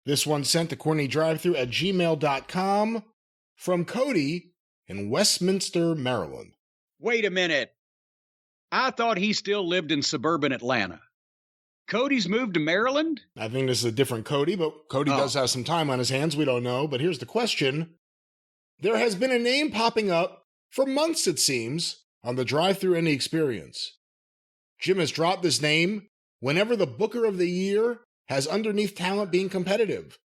This one sent to CornyDriveThru at gmail.com from Cody in Westminster, Maryland. Wait a minute. I thought he still lived in suburban Atlanta. Cody's moved to Maryland? I think this is a different Cody, but Cody does have some time on his hands. We don't know. But here's the question. There has been a name popping up for months, it seems, on the Drive-Thru and the Experience. Jim has dropped this name whenever the Booker of the Year has underneath talent being competitive,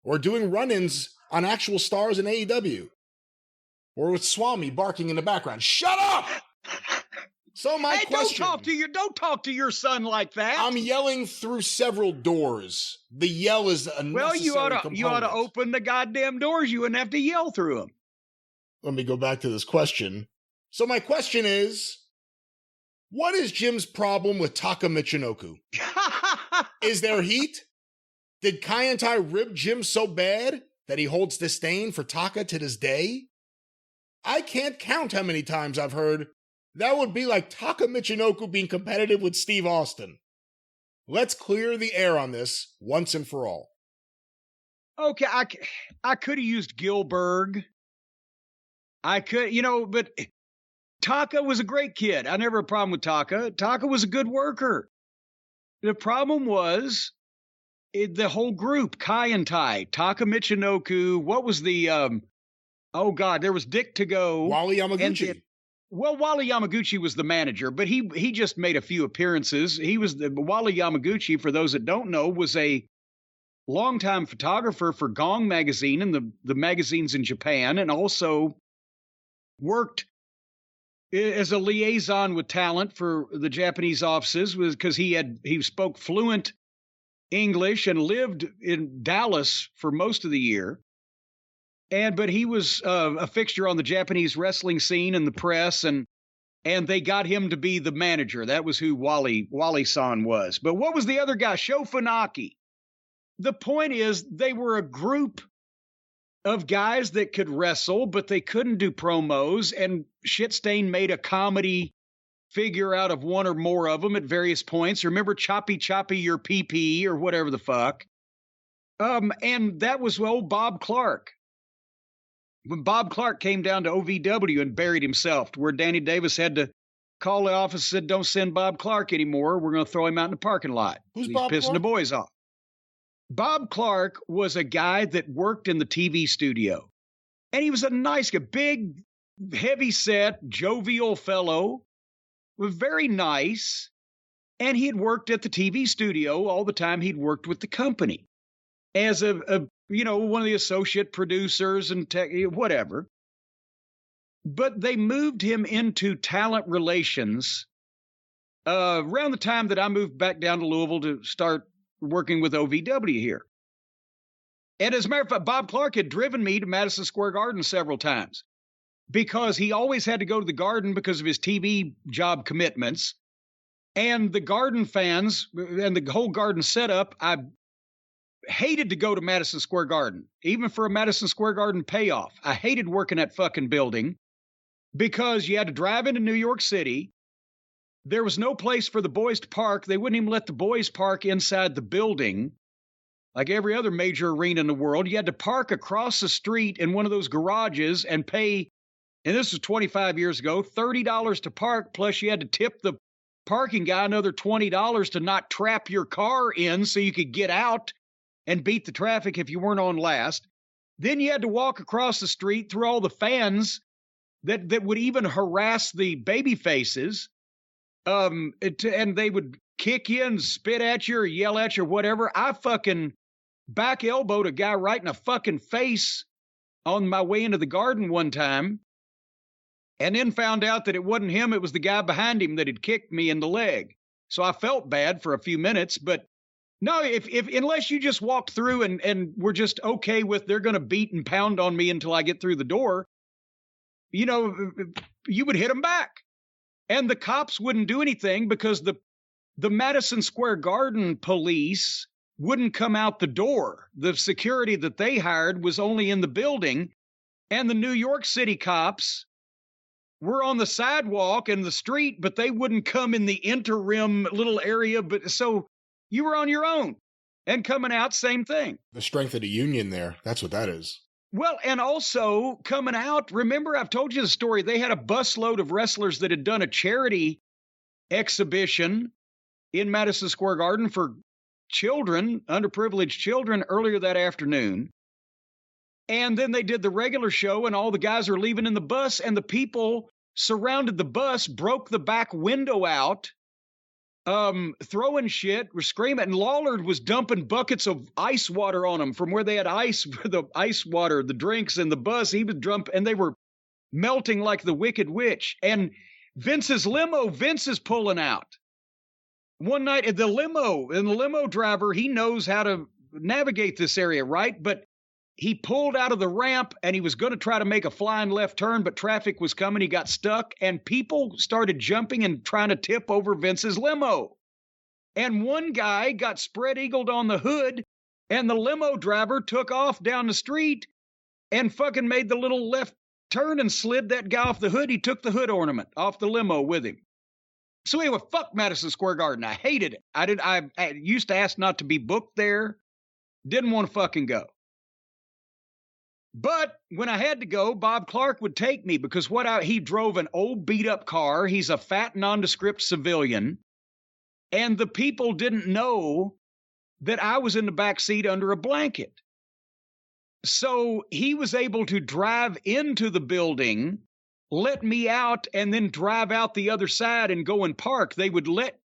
or doing run-ins on actual stars in AEW, or with Swami barking in the background. Shut up! So my question... Don't talk to your son like that. I'm yelling through several doors. The yell is a necessary component. You ought to open the goddamn doors. You wouldn't have to yell through them. Let me go back to this question. So my question is, what is Jim's problem with Taka Michinoku? Is there heat? Did Kaientai rib Jim so bad that he holds disdain for Taka to this day? I can't count how many times I've heard that would be like Taka Michinoku being competitive with Steve Austin. Let's clear the air on this once and for all. Okay, I could have used Gilbert. I could, but Taka was a great kid. I never had a problem with Taka. Taka was a good worker. The problem was the whole group, Kaientai, Taka Michinoku, what was the, there was Dick to go. Wally Yamaguchi. Wally Yamaguchi was the manager, but he just made a few appearances. Wally Yamaguchi, for those that don't know, was a longtime photographer for Gong magazine and the magazines in Japan, and also worked as a liaison with talent for the Japanese offices, because he spoke fluent English and lived in Dallas for most of the year. But he was a fixture on the Japanese wrestling scene and the press, and they got him to be the manager. That was who Wally-san was. But what was the other guy? Sho Funaki. The point is, they were a group of guys that could wrestle, but they couldn't do promos, and Shitstain made a comedy figure out of one or more of them at various points. Remember Choppy Your PP or whatever the fuck? And that was old Bob Clark. When Bob Clark came down to OVW and buried himself, to where Danny Davis had to call the office and said, "Don't send Bob Clark anymore. We're going to throw him out in the parking lot. Who's He's Bob pissing Clark? The boys off." Bob Clark was a guy that worked in the TV studio. And he was a nice guy, big, heavy-set, jovial fellow, was very nice. And he had worked at the TV studio all the time he'd worked with the company as one of the associate producers and whatever. But they moved him into talent relations around the time that I moved back down to Louisville to start working with OVW here. And as a matter of fact, Bob Clark had driven me to Madison Square Garden several times because he always had to go to the Garden because of his TV job commitments. And the Garden fans and the whole Garden setup, I hated to go to Madison Square Garden, even for a Madison Square Garden payoff. I hated working that fucking building because you had to drive into New York City. There was no place for the boys to park. They wouldn't even let the boys park inside the building. Like every other major arena in the world, you had to park across the street in one of those garages and pay, and this was 25 years ago, $30 to park, plus you had to tip the parking guy another $20 to not trap your car in so you could get out and beat the traffic if you weren't on last. Then you had to walk across the street through all the fans that would even harass the baby faces. And they would kick you and spit at you or yell at you or whatever. I fucking back elbowed a guy right in the fucking face on my way into the Garden one time, and then found out that it wasn't him, it was the guy behind him that had kicked me in the leg. So I felt bad for a few minutes, but no, if unless you just walked through and were just okay with they're going to beat and pound on me until I get through the door, you would hit them back. And the cops wouldn't do anything because the Madison Square Garden police wouldn't come out the door. The security that they hired was only in the building, and the New York City cops were on the sidewalk and the street, but they wouldn't come in the interim little area. But so you were on your own. And coming out, same thing. The strength of the union there. That's what that is. Well, and also coming out, remember I've told you the story. They had a busload of wrestlers that had done a charity exhibition in Madison Square Garden for children, underprivileged children, earlier that afternoon. And then they did the regular show, and all the guys are leaving in the bus, and the people surrounded the bus, broke the back window out, throwing shit, were screaming, and Lawler was dumping buckets of ice water on them from where they had ice, the ice water, the drinks in the bus. He was dumping, and they were melting like the Wicked Witch. And Vince's limo, Vince is pulling out. One night at the limo driver, he knows how to navigate this area, right? But he pulled out of the ramp and he was going to try to make a flying left turn, but traffic was coming. He got stuck and people started jumping and trying to tip over Vince's limo. And one guy got spread eagled on the hood and the limo driver took off down the street and fucking made the little left turn and slid that guy off the hood. He took the hood ornament off the limo with him. So anyway, fuck Madison Square Garden. I hated it. I used to ask not to be booked there. Didn't want to fucking go. But when I had to go, Bob Clark would take me because he drove an old beat up car. He's a fat nondescript civilian. And the people didn't know that I was in the back seat under a blanket. So he was able to drive into the building, let me out, and then drive out the other side and go and park. They would let,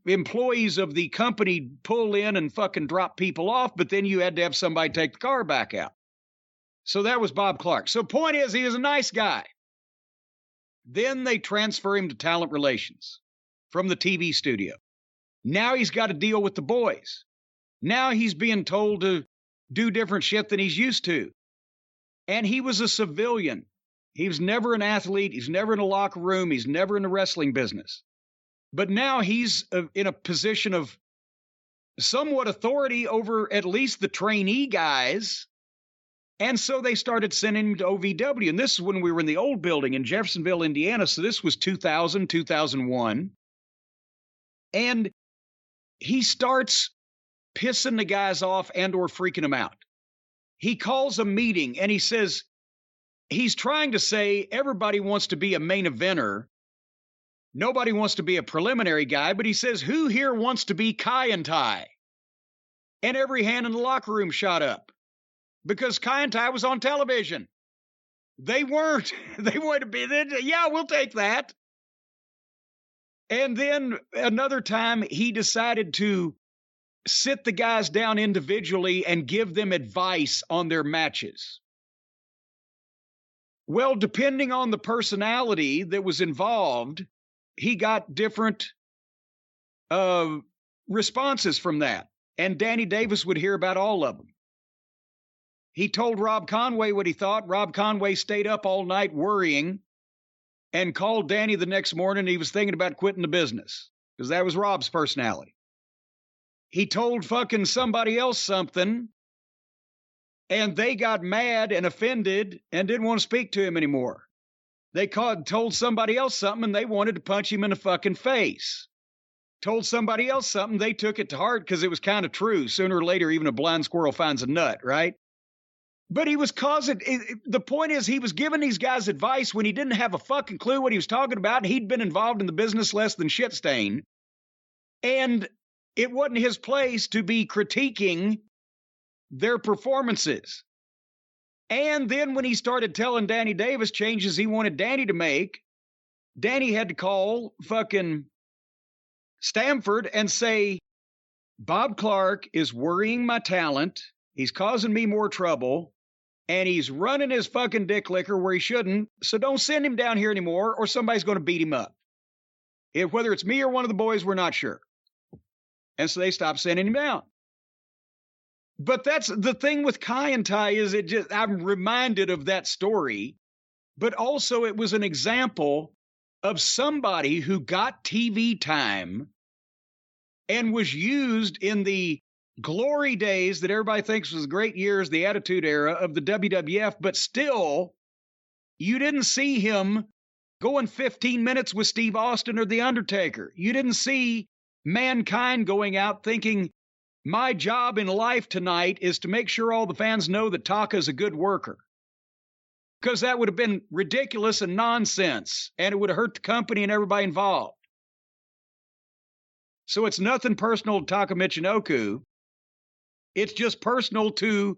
employees of the company pull in and fucking drop people off, but then you had to have somebody take the car back out. So that was Bob Clark. So point is, he was a nice guy. Then they transfer him to talent relations from the TV studio. Now he's got to deal with the boys. Now he's being told to do different shit than he's used to. And he was a civilian. He was never an athlete. He's never in a locker room. He's never in the wrestling business. But now he's in a position of somewhat authority over at least the trainee guys. And so they started sending him to OVW. And this is when we were in the old building in Jeffersonville, Indiana. So this was 2000, 2001. And he starts pissing the guys off and or freaking them out. He calls a meeting and he says, he's trying to say everybody wants to be a main eventer. Nobody wants to be a preliminary guy, but he says, who here wants to be Kai and Tai? And every hand in the locker room shot up because Kai and Tai was on television. They weren't. They wanted to be, yeah, we'll take that. And then another time he decided to sit the guys down individually and give them advice on their matches. Well, depending on the personality that was involved, he got different responses from that. And Danny Davis would hear about all of them. He told Rob Conway what he thought. Rob Conway stayed up all night worrying and called Danny the next morning. He was thinking about quitting the business because that was Rob's personality. He told fucking somebody else something and they got mad and offended and didn't want to speak to him anymore. They told somebody else something and they wanted to punch him in the fucking face. Told somebody else something, they took it to heart because it was kind of true. Sooner or later, even a blind squirrel finds a nut, right? But he was the point is he was giving these guys advice when he didn't have a fucking clue what he was talking about. He'd been involved in the business less than shit stain. And it wasn't his place to be critiquing their performances. And then when he started telling Danny Davis changes he wanted Danny to make, Danny had to call fucking Stamford and say, Bob Clark is worrying my talent. He's causing me more trouble. And he's running his fucking dick licker where he shouldn't. So don't send him down here anymore or somebody's going to beat him up. Whether it's me or one of the boys, we're not sure. And so they stopped sending him down. But that's the thing with Kai and Tai is I'm reminded of that story, but also it was an example of somebody who got TV time and was used in the glory days that everybody thinks was great years, the Attitude Era of the WWF, but still you didn't see him going 15 minutes with Steve Austin or The Undertaker. You didn't see mankind going out thinking, my job in life tonight is to make sure all the fans know that Taka is a good worker. Because that would have been ridiculous and nonsense, and it would have hurt the company and everybody involved. So it's nothing personal to Taka Michinoku. It's just personal to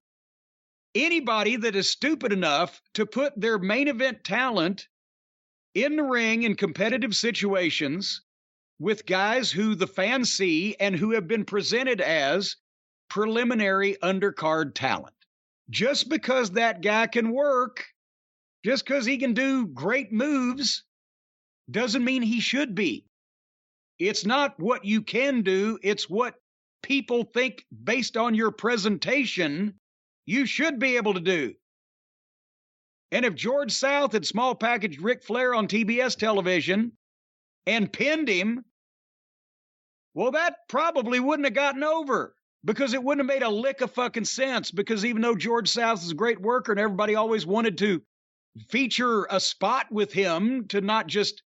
anybody that is stupid enough to put their main event talent in the ring in competitive situations with guys who the fans see and who have been presented as preliminary undercard talent. Just because that guy can work, just because he can do great moves, doesn't mean he should be. It's not what you can do, it's what people think based on your presentation you should be able to do. And if George South had small packaged Ric Flair on TBS television and pinned him, well, that probably wouldn't have gotten over, because it wouldn't have made a lick of fucking sense, because even though George South is a great worker and everybody always wanted to feature a spot with him to not just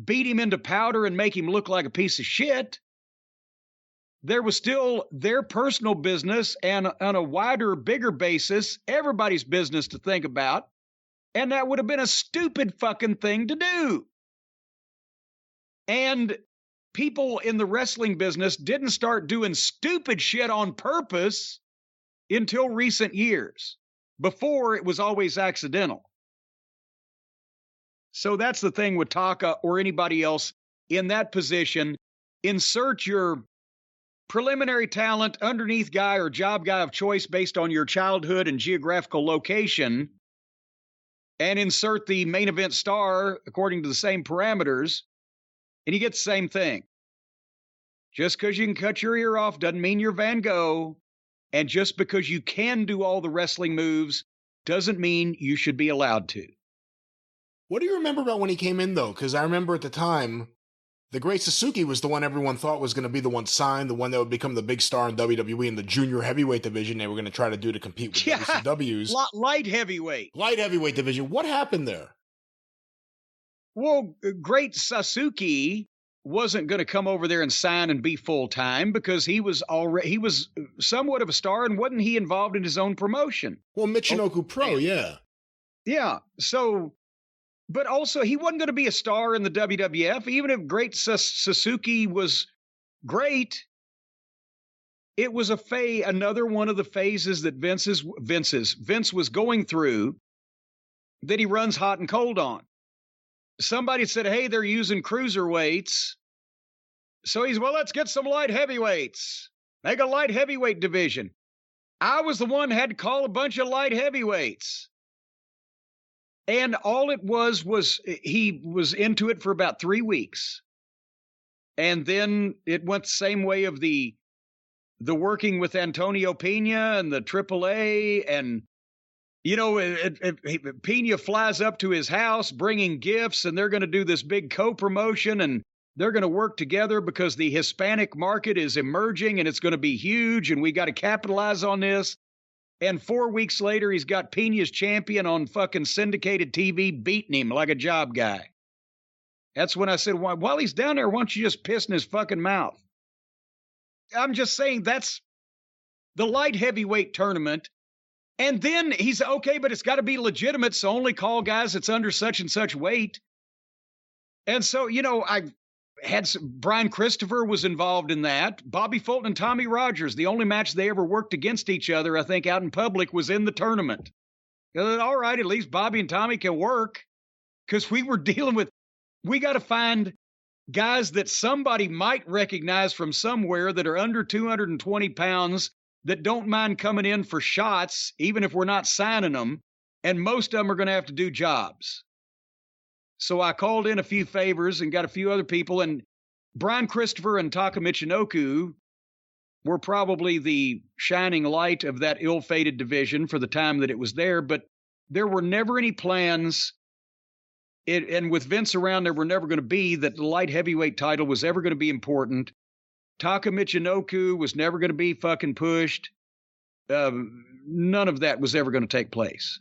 beat him into powder and make him look like a piece of shit, there was still their personal business and on a wider, bigger basis, everybody's business to think about. And that would have been a stupid fucking thing to do. And people in the wrestling business didn't start doing stupid shit on purpose until recent years. Before, it was always accidental. So that's the thing with Taka or anybody else in that position. Insert your preliminary talent, underneath guy or job guy of choice based on your childhood and geographical location, and insert the main event star according to the same parameters, and you get the same thing. Just because you can cut your ear off doesn't mean you're Van Gogh, and just because you can do all the wrestling moves doesn't mean you should be allowed to. What do you remember about when he came in, though? Because I remember at the time, the Great Sasuke was the one everyone thought was going to be the one signed, the one that would become the big star in WWE in the junior heavyweight division they were going to try to do to compete with WCW's. Light heavyweight. Light heavyweight division. What happened there? Well, Great Sasuke wasn't going to come over there and sign and be full-time because he was somewhat of a star, and wasn't he involved in his own promotion? Well, Michinoku Pro, yeah. Yeah, so... But also, he wasn't going to be a star in the WWF. Even if Great Sasuke was great, it was another one of the phases that Vince was going through that he runs hot and cold on. Somebody said, hey, they're using cruiserweights. So let's get some light heavyweights. Make a light heavyweight division. I was the one who had to call a bunch of light heavyweights. And all it was he was into it for about 3 weeks. And then it went the same way of the working with Antonio Pena and the AAA. And, Pena flies up to his house bringing gifts, and they're going to do this big co-promotion, and they're going to work together because the Hispanic market is emerging and it's going to be huge, and we got to capitalize on this. And 4 weeks later, he's got Pena's champion on fucking syndicated TV beating him like a job guy. That's when I said, while he's down there, why don't you just piss in his fucking mouth? I'm just saying that's the light heavyweight tournament. And then he's okay, but it's got to be legitimate, so only call guys that's under such and such weight. And so, I had Brian Christopher was involved in that. Bobby Fulton and Tommy Rogers, the only match they ever worked against each other, I think, out in public, was in the tournament. All right, at least Bobby and Tommy can work, because we got to find guys that somebody might recognize from somewhere that are under 220 pounds that don't mind coming in for shots, even if we're not signing them, and most of them are going to have to do jobs. So I called in a few favors and got a few other people, and Brian Christopher and Taka Michinoku were probably the shining light of that ill-fated division for the time that it was there, but there were never any plans, and with Vince around, there were never going to be that the light heavyweight title was ever going to be important. Taka Michinoku was never going to be fucking pushed. None of that was ever going to take place.